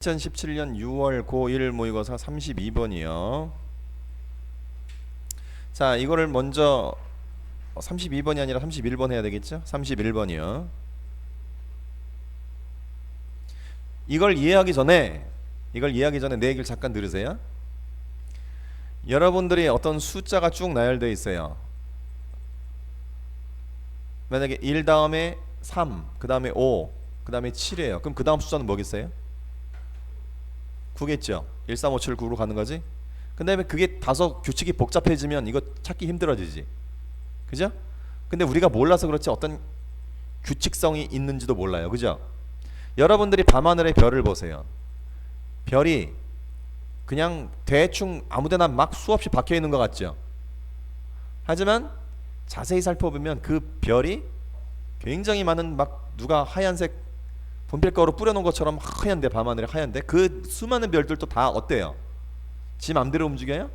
2017년 6월 고1 모의고사 32번이요. 자, 이거를 먼저 32번이 아니라 31번 해야 되겠죠? 31번이요. 이걸 이해하기 전에 내 얘기를 잠깐 들으세요. 여러분들이 어떤 숫자가 쭉 나열되어 있어요. 만약에 1 다음에 3, 그 다음에 5, 그 다음에 7이에요. 그럼 그 다음 숫자는 뭐겠어요? 9겠죠. 1, 3, 5, 7, 9로 가는 거지. 근데 그게 다소 규칙이 복잡해지면 이거 찾기 힘들어지지. 그죠? 근데 우리가 몰라서 그렇지 어떤 규칙성이 있는지도 몰라요. 그죠? 여러분들이 밤하늘의 별을 보세요. 별이 그냥 대충 아무데나 막 수없이 박혀 있는 것 같죠. 하지만 자세히 살펴보면 그 별이 굉장히 많은 막 누가 하얀색 분필가루 뿌려놓은 것처럼 하얀데, 밤하늘에 하얀데 그 수많은 별들도 다 어때요? 지 맘대로 움직여요?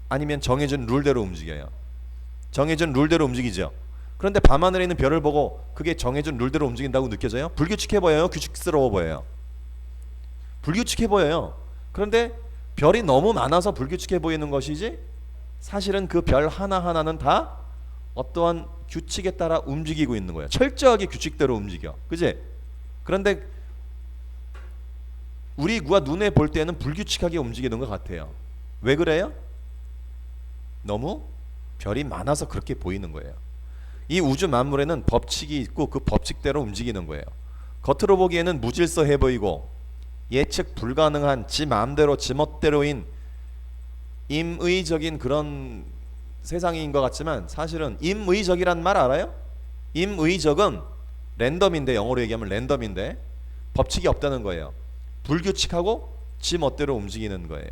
아니면 정해진 룰대로 움직여요? 정해진 룰대로 움직이죠. 그런데 밤하늘에 있는 별을 보고 그게 정해진 룰대로 움직인다고 느껴져요? 불규칙해 보여요? 규칙스러워 보여요? 불규칙해 보여요. 그런데 별이 너무 많아서 불규칙해 보이는 것이지 사실은 그 별 하나하나는 다 어떠한 규칙에 따라 움직이고 있는 거예요. 철저하게 규칙대로 움직여. 그지? 그런데 우리가 눈에 볼 때는 불규칙하게 움직이는 것 같아요. 왜 그래요? 너무 별이 많아서 그렇게 보이는 거예요. 이 우주 만물에는 법칙이 있고 그 법칙대로 움직이는 거예요. 겉으로 보기에는 무질서해 보이고 예측 불가능한 지 마음대로 지 멋대로인 임의적인 그런 세상인 것 같지만 사실은 임의적이란 말 알아요? 임의적은 랜덤인데, 영어로 얘기하면 랜덤인데 법칙이 없다는 거예요. 불규칙하고 지 멋대로 움직이는 거예요.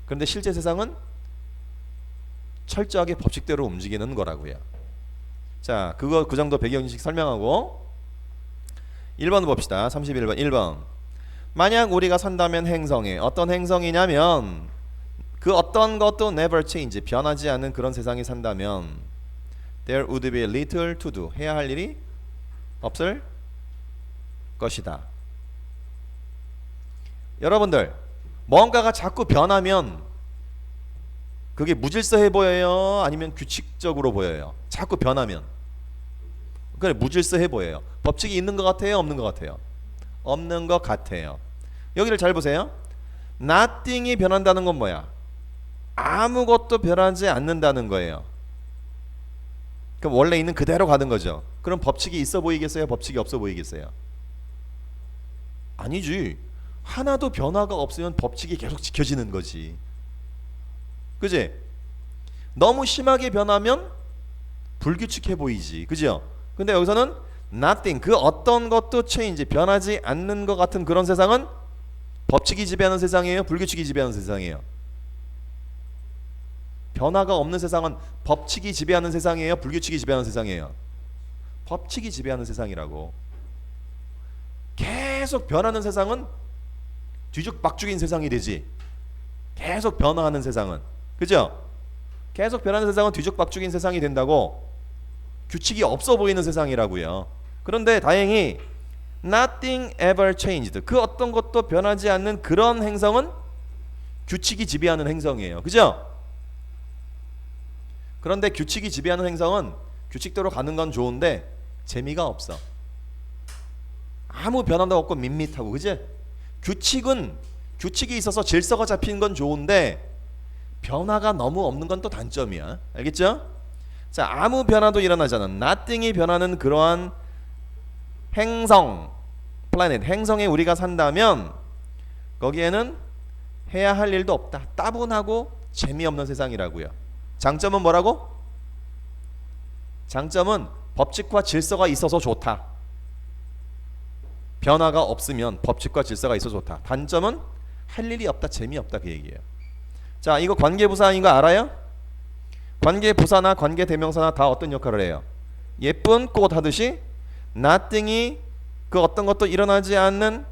그런데 실제 세상은 철저하게 법칙대로 움직이는 거라고요. 자, 그 정도 배경지식 설명하고 1번 봅시다. 31번 1번. 만약 우리가 산다면 행성에, 어떤 행성이냐면 그 어떤 것도 never change, 변하지 않는 그런 세상에 산다면 there would be little to do, 해야 할 일이 없을 것이다. 여러분들, 뭔가가 자꾸 변하면 그게 무질서해 보여요? 아니면 규칙적으로 보여요? 자꾸 변하면 그래, 무질서해 보여요. 법칙이 있는 것 같아요? 없는 것 같아요? 없는 것 같아요. 여기를 잘 보세요. nothing이 변한다는 건 뭐야? 아무것도 변하지 않는다는 거예요. 그럼 원래 있는 그대로 가는 거죠. 그럼 법칙이 있어 보이겠어요? 법칙이 없어 보이겠어요? 아니지. 하나도 변화가 없으면 법칙이 계속 지켜지는 거지. 그지? 너무 심하게 변하면 불규칙해 보이지. 그죠? 근데 여기서는 nothing, 그 어떤 것도 change, 변하지 않는 것 같은 그런 세상은 법칙이 지배하는 세상이에요? 불규칙이 지배하는 세상이에요? 변화가 없는 세상은 법칙이 지배하는 세상이에요? 불규칙이 지배하는 세상이에요? 법칙이 지배하는 세상이라고. 계속 변하는 세상은 뒤죽박죽인 세상이 되지. 계속 변화하는 세상은. 그죠? 계속 변하는 세상은 뒤죽박죽인 세상이 된다고. 규칙이 없어 보이는 세상이라고요. 그런데 다행히 nothing ever changed, 그 어떤 것도 변하지 않는 그런 행성은 규칙이 지배하는 행성이에요. 그죠? 그런데 규칙이 지배하는 행성은 규칙대로 가는 건 좋은데 재미가 없어. 아무 변화도 없고 밋밋하고. 그지? 규칙이 있어서 질서가 잡힌 건 좋은데 변화가 너무 없는 건 또 단점이야. 알겠죠? 자, 아무 변화도 일어나지 않은, nothing이 변하는 그러한 행성, 플래닛, 행성에 우리가 산다면 거기에는 해야 할 일도 없다. 따분하고 재미없는 세상이라고요. 장점은 뭐라고? 장점은 법칙과 질서가 있어서 좋다. 변화가 없으면 법칙과 질서가 있어서 좋다. 단점은 할 일이 없다, 재미없다, 그 얘기예요. 자, 이거 관계부사인 거 알아요? 관계부사나 관계대명사나 다 어떤 역할을 해요? 예쁜 꽃 하듯이 nothing이 그 어떤 것도 일어나지 않는,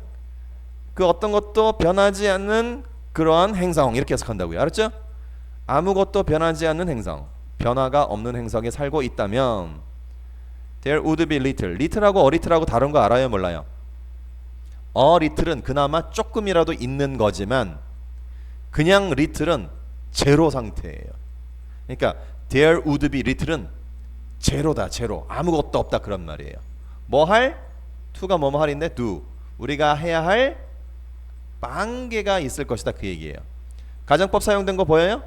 그 어떤 것도 변하지 않는 그러한 행성, 이렇게 해석한다고요. 알았죠? 아무것도 변하지 않는 행성, 변화가 없는 행성에 살고 있다면 there would be little. little하고 a little하고 다른 거 알아요? 몰라요? little은 그나마 조금이라도 있는 거지만 그냥 little은 제로 상태예요. 그러니까 there would be little은 제로다, 제로. 아무것도 없다 그런 말이에요. 뭐 할? to가 뭐뭐 할인데 do. 우리가 해야 할 빵개가 있을 것이다 그 얘기예요. 가정법 사용된 거 보여요?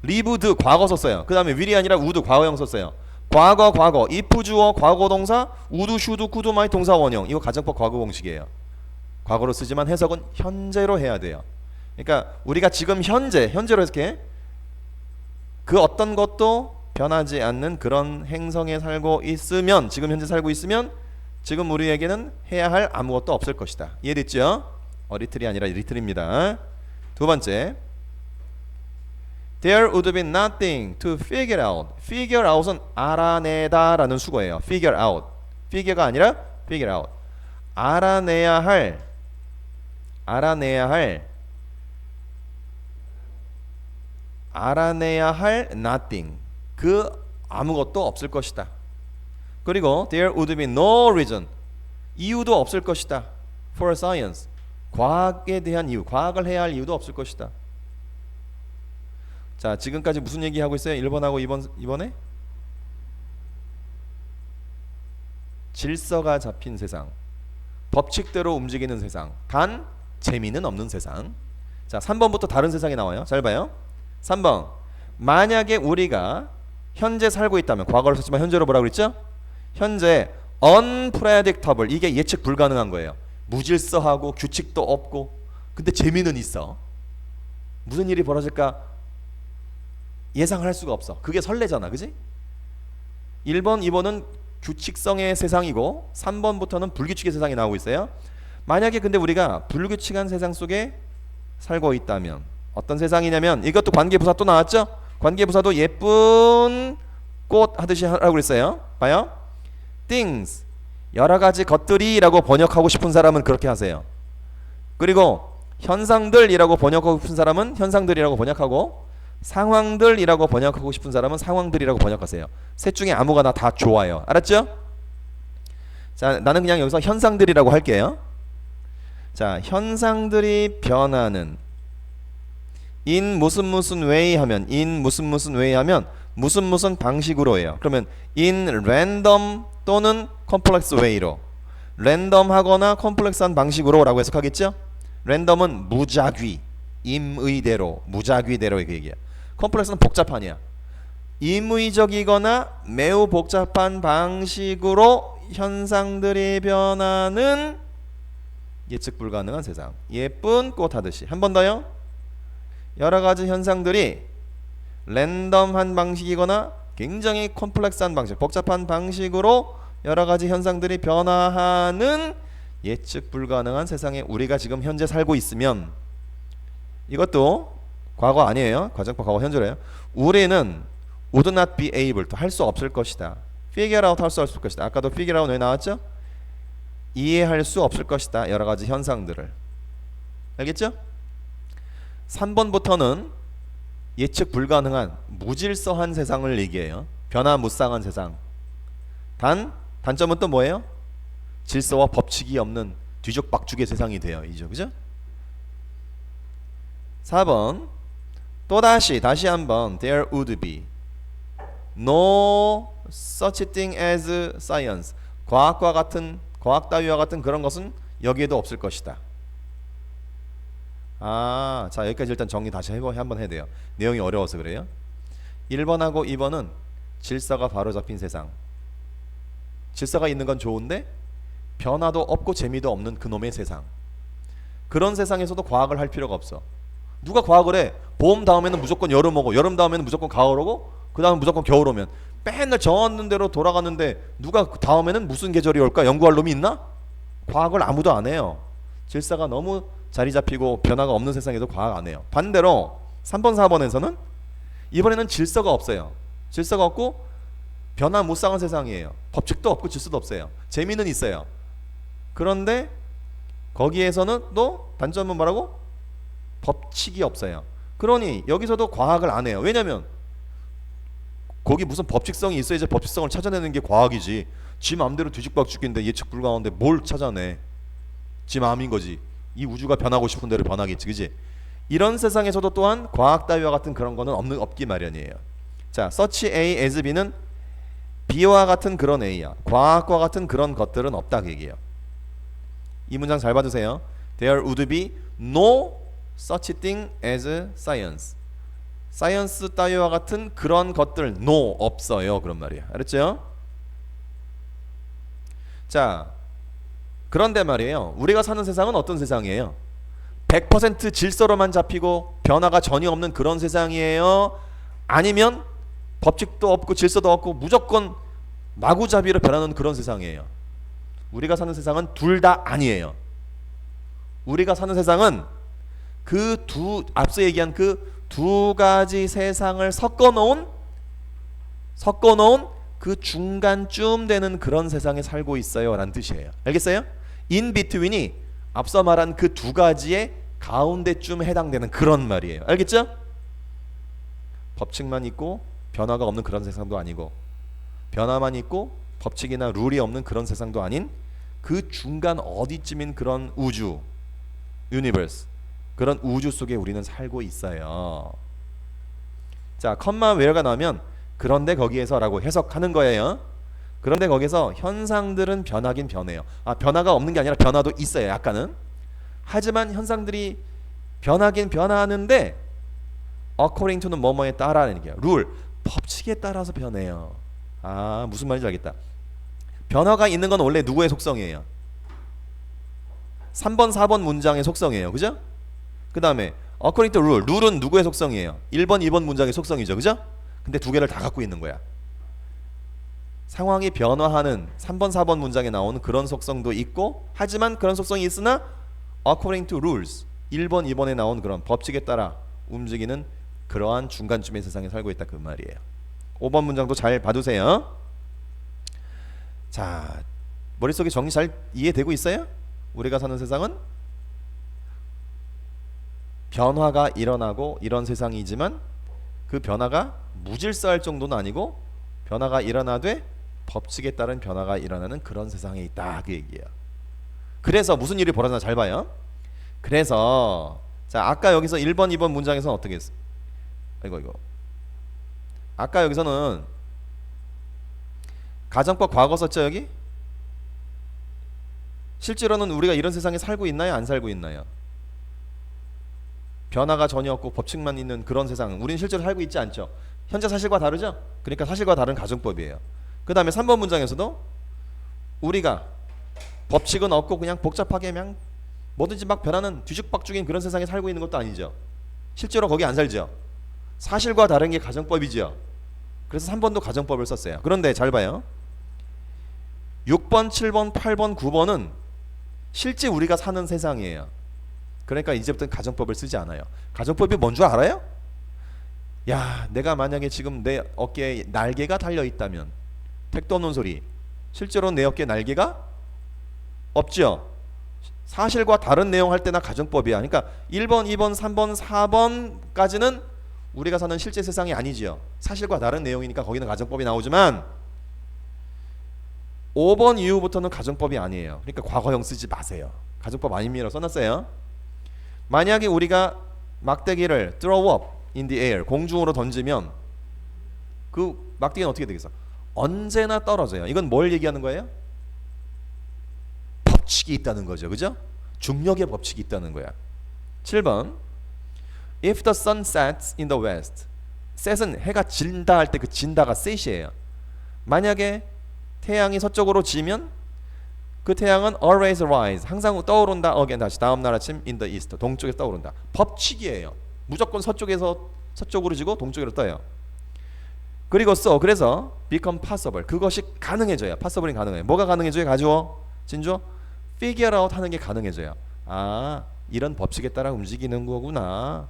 lived 과거 썼어요. 그 다음에 will이 아니라 would 과거형 썼어요. 과거 if 주어 과거 동사 would, should, could, might 동사 원형. 이거 가정법 과거 공식이에요. 과거로 쓰지만 해석은 현재로 해야 돼요. 그러니까 우리가 지금 현재로 해석해. 그 어떤 것도 변하지 않는 그런 행성에 살고 있으면, 지금 현재 살고 있으면 지금 우리에게는 해야 할 아무것도 없을 것이다. 이해됐죠? 리틀이 아니라 리틀입니다. 두 번째, there would be nothing to figure out. figure out은 알아내다 라는 수거예요. figure out. figure가 아니라 figure out. 알아내야 할 nothing. 그 아무것도 없을 것이다. 그리고 there would be no reason. 이유도 없을 것이다. for science. 과학에 대한 이유, 과학을 해야 할 이유도 없을 것이다. 자, 지금까지 무슨 얘기하고 있어요? 1번하고 2번에? 질서가 잡힌 세상, 법칙대로 움직이는 세상, 단 재미는 없는 세상. 자, 3번부터 다른 세상이 나와요. 잘 봐요. 3번, 만약에 우리가 현재 살고 있다면, 과거를 썼지만 현재로 뭐라고 그랬죠? 현재 unpredictable, 이게 예측 불가능한 거예요. 무질서하고 규칙도 없고, 근데 재미는 있어. 무슨 일이 벌어질까 예상할 수가 없어. 그게 설레잖아, 그지? 1번, 2번은 규칙성의 세상이고 3번부터는 불규칙의 세상이 나오고 있어요. 만약에 근데 우리가 불규칙한 세상 속에 살고 있다면 어떤 세상이냐면, 이것도 관계부사 또 나왔죠? 관계부사도 예쁜 꽃 하듯이 하라고 그랬어요. 봐요. things, 여러 가지 것들이 라고 번역하고 싶은 사람은 그렇게 하세요. 그리고 현상들이라고 번역하고 싶은 사람은 현상들이라고 번역하고, 상황들이라고 번역하고 싶은 사람은 상황들이라고 번역하세요. 셋 중에 아무거나 다 좋아요. 알았죠? 자, 나는 그냥 여기서 현상들이라고 할게요. 자, 현상들이 변하는 in 무슨 way 하면, in 무슨 way 하면 무슨 방식으로 해요. 그러면 in random 또는 complex way로, 랜덤하거나 컴플렉스한 방식으로 라고 해석하겠죠? 랜덤은 무작위, 임의대로, 무작위대로 이렇게 얘기해요. 컴플렉스는 복잡하냐, 임의적이거나 매우 복잡한 방식으로 현상들이 변하는 예측 불가능한 세상. 예쁜 꽃 하듯이. 한 번 더요. 여러 가지 현상들이 랜덤한 방식이거나 굉장히 컴플렉스한 방식, 복잡한 방식으로 여러 가지 현상들이 변화하는 예측 불가능한 세상에 우리가 지금 현재 살고 있으면, 이것도 과거 아니에요. 과정법 과거 현재래요. 우리는 would not be able to, 할 수 없을 것이다. figure out, 할 수 없을 것이다. 아까도 figure out 왜 나왔죠? 이해할 수 없을 것이다. 여러 가지 현상들을. 알겠죠? 3번부터는 예측 불가능한 무질서한 세상을 얘기해요. 변화무쌍한 세상. 단점은 또 뭐예요? 질서와 법칙이 없는 뒤죽박죽의 세상이 돼요. 이죠, 그죠? 4번, 또다시 다시 한번 there would be no such thing as science. 과학과 같은, 과학 따위와 같은 그런 것은 여기에도 없을 것이다. 아, 자, 여기까지 일단 정리 다시 한번 해야 돼요. 내용이 어려워서 그래요. 1번하고 2번은 질서가 바로잡힌 세상. 질서가 있는 건 좋은데 변화도 없고 재미도 없는 그놈의 세상. 그런 세상에서도 과학을 할 필요가 없어. 누가 과학을 해? 봄 다음에는 무조건 여름 오고, 여름 다음에는 무조건 가을 오고, 그 다음에 무조건 겨울 오면 맨날 정하는 대로 돌아가는데 누가 다음에는 무슨 계절이 올까 연구할 놈이 있나? 과학을 아무도 안 해요. 질서가 너무 자리 잡히고 변화가 없는 세상에도 과학 안 해요. 반대로 3번 4번에서는 이번에는 질서가 없어요. 질서가 없고 변화무쌍한 세상이에요. 법칙도 없고 질서도 없어요. 재미는 있어요. 그런데 거기에서는 또 단점은 뭐라고? 법칙이 없어요. 그러니 여기서도 과학을 안 해요. 왜냐면 거기 무슨 법칙성이 있어야지 법칙성을 찾아내는 게 과학이지. 지 마음대로 뒤죽박죽인데 예측 불가능한데 뭘 찾아내. 지 마음인 거지. 이 우주가 변하고 싶은 대로 변하겠지, 그지? 이런 세상에서도 또한 과학 따위와 같은 그런 거는 없기 마련이에요. 자, such A as B는 B와 같은 그런 A야. 과학과 같은 그런 것들은 없다 그 얘기예요. 이 문장 잘 봐주세요. There would be no such thing as science. 사이언스 따위와 같은 그런 것들 no 없어요. 그런 말이야. 알았죠? 자, 그런데 말이에요. 우리가 사는 세상은 어떤 세상이에요? 100% 질서로만 잡히고 변화가 전혀 없는 그런 세상이에요? 아니면 법칙도 없고 질서도 없고 무조건 마구잡이로 변하는 그런 세상이에요? 우리가 사는 세상은 둘 다 아니에요. 우리가 사는 세상은 앞서 얘기한 그 두 가지 세상을 섞어 놓은 그 중간쯤 되는 그런 세상에 살고 있어요 라는 뜻이에요. 알겠어요? in between이 앞서 말한 그 두 가지의 가운데쯤 해당되는 그런 말이에요. 알겠죠? 법칙만 있고 변화가 없는 그런 세상도 아니고, 변화만 있고 법칙이나 룰이 없는 그런 세상도 아닌 그 중간 어디쯤인 그런 우주, 유니버스, 그런 우주 속에 우리는 살고 있어요. 자, 컴마 웨어가 나오면 그런데 거기에서 라고 해석하는 거예요. 그런데 거기서 현상들은 변하긴 변해요. 변화가 없는 게 아니라 변화도 있어요. 약간은. 하지만 현상들이 변하긴 변하는데 according to는 뭐뭐에 따라라는 얘기예요. 룰, 법칙에 따라서 변해요. 무슨 말인지 알겠다. 변화가 있는 건 원래 누구의 속성이에요? 3번 4번 문장의 속성이에요. 그죠? 그 다음에 according to rule, 룰은 누구의 속성이에요? 1번 2번 문장의 속성이죠. 그죠? 근데 두 개를 다 갖고 있는 거야. 상황이 변화하는 3번 4번 문장에 나오는 그런 속성도 있고, 하지만 그런 속성이 있으나 according to rules, 1번 2번에 나온 그런 법칙에 따라 움직이는 그러한 중간쯤의 세상에 살고 있다 그 말이에요. 5번 문장도 잘 봐두세요. 자, 머릿속에 정리 잘 이해되고 있어요? 우리가 사는 세상은 변화가 일어나고 이런 세상이지만 그 변화가 무질서할 정도는 아니고 변화가 일어나되 법칙에 따른 변화가 일어나는 그런 세상에 있다 그 얘기예요. 그래서 무슨 일이 벌어지나 잘 봐요. 그래서 자, 아까 여기서 1번 2번 문장에서는 어떻게 했어? 이거 아까 여기서는 가정법 과거 썼죠 여기? 실제로는 우리가 이런 세상에 살고 있나요? 안 살고 있나요? 변화가 전혀 없고 법칙만 있는 그런 세상, 우리는 실제로 살고 있지 않죠. 현재 사실과 다르죠? 그러니까 사실과 다른 가정법이에요. 그 다음에 3번 문장에서도 우리가 법칙은 없고 그냥 복잡하게 그냥 뭐든지 막 변하는 뒤죽박죽인 그런 세상에 살고 있는 것도 아니죠. 실제로 거기 안 살죠. 사실과 다른 게 가정법이죠. 그래서 3번도 가정법을 썼어요. 그런데 잘 봐요. 6번, 7번, 8번, 9번은 실제 우리가 사는 세상이에요. 그러니까 이제부터는 가정법을 쓰지 않아요. 가정법이 뭔 줄 알아요? 야, 내가 만약에 지금 내 어깨에 날개가 달려있다면, 택도 없는 소리, 실제로 내 어깨에 날개가 없죠. 사실과 다른 내용 할 때나 가정법이야. 그러니까 1번, 2번, 3번, 4번까지는 우리가 사는 실제 세상이 아니지요. 사실과 다른 내용이니까 거기는 가정법이 나오지만 5번 이후부터는 가정법이 아니에요. 그러니까 과거형 쓰지 마세요. 가정법 아닙니다 써놨어요. 만약에 우리가 막대기를 throw up in the air, 공중으로 던지면 그 막대기는 어떻게 되겠어? 언제나 떨어져요. 이건 뭘 얘기하는 거예요? 법칙이 있다는 거죠. 그죠? 중력의 법칙이 있다는 거야. 7번 If the sun sets in the west, set은 해가 진다 할 때 그 진다가 set이에요. 만약에 태양이 서쪽으로 지면 그 태양은 always rise, 항상 떠오른다. again, 다시 다음날 아침 in the east, 동쪽에서 떠오른다. 법칙이에요. 무조건 서쪽으로 지고 동쪽으로 떠요. 그리고 그래서 become possible, 그것이 가능해져요. possible이 가능해요. 뭐가 가능해져요? 가주어, 진주어? figure out 하는 게 가능해져요. 이런 법칙에 따라 움직이는 거구나.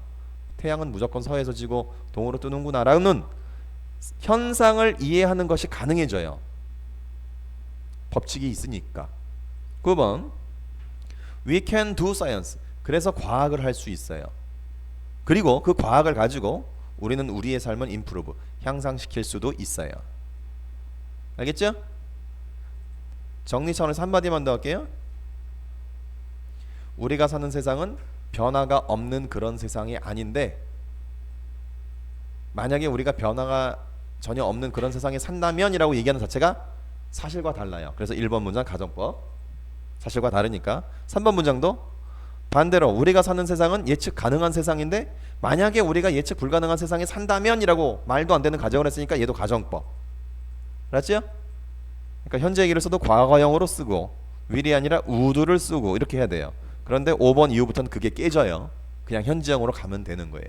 태양은 무조건 서에서 지고 동으로 뜨는구나 라는 현상을 이해하는 것이 가능해져요. 법칙이 있으니까. 9번 We can do science, 그래서 과학을 할 수 있어요. 그리고 그 과학을 가지고 우리는 우리의 삶을 improve, 향상시킬 수도 있어요. 알겠죠? 정리 차원에서 한마디만 더 할게요. 우리가 사는 세상은 변화가 없는 그런 세상이 아닌데 만약에 우리가 변화가 전혀 없는 그런 세상에 산다면이라고 얘기하는 자체가 사실과 달라요. 그래서 1번 문장 가정법 사실과 다르니까 3번 문장도 반대로 우리가 사는 세상은 예측 가능한 세상인데 만약에 우리가 예측 불가능한 세상에 산다면이라고 말도 안 되는 가정을 했으니까 얘도 가정법. 알았죠? 그러니까 현재 얘기를 써도 과거형으로 쓰고 will이 아니라 would를 쓰고 이렇게 해야 돼요. 그런데 5번 이후부터는 그게 깨져요. 그냥 현재형으로 가면 되는 거예요.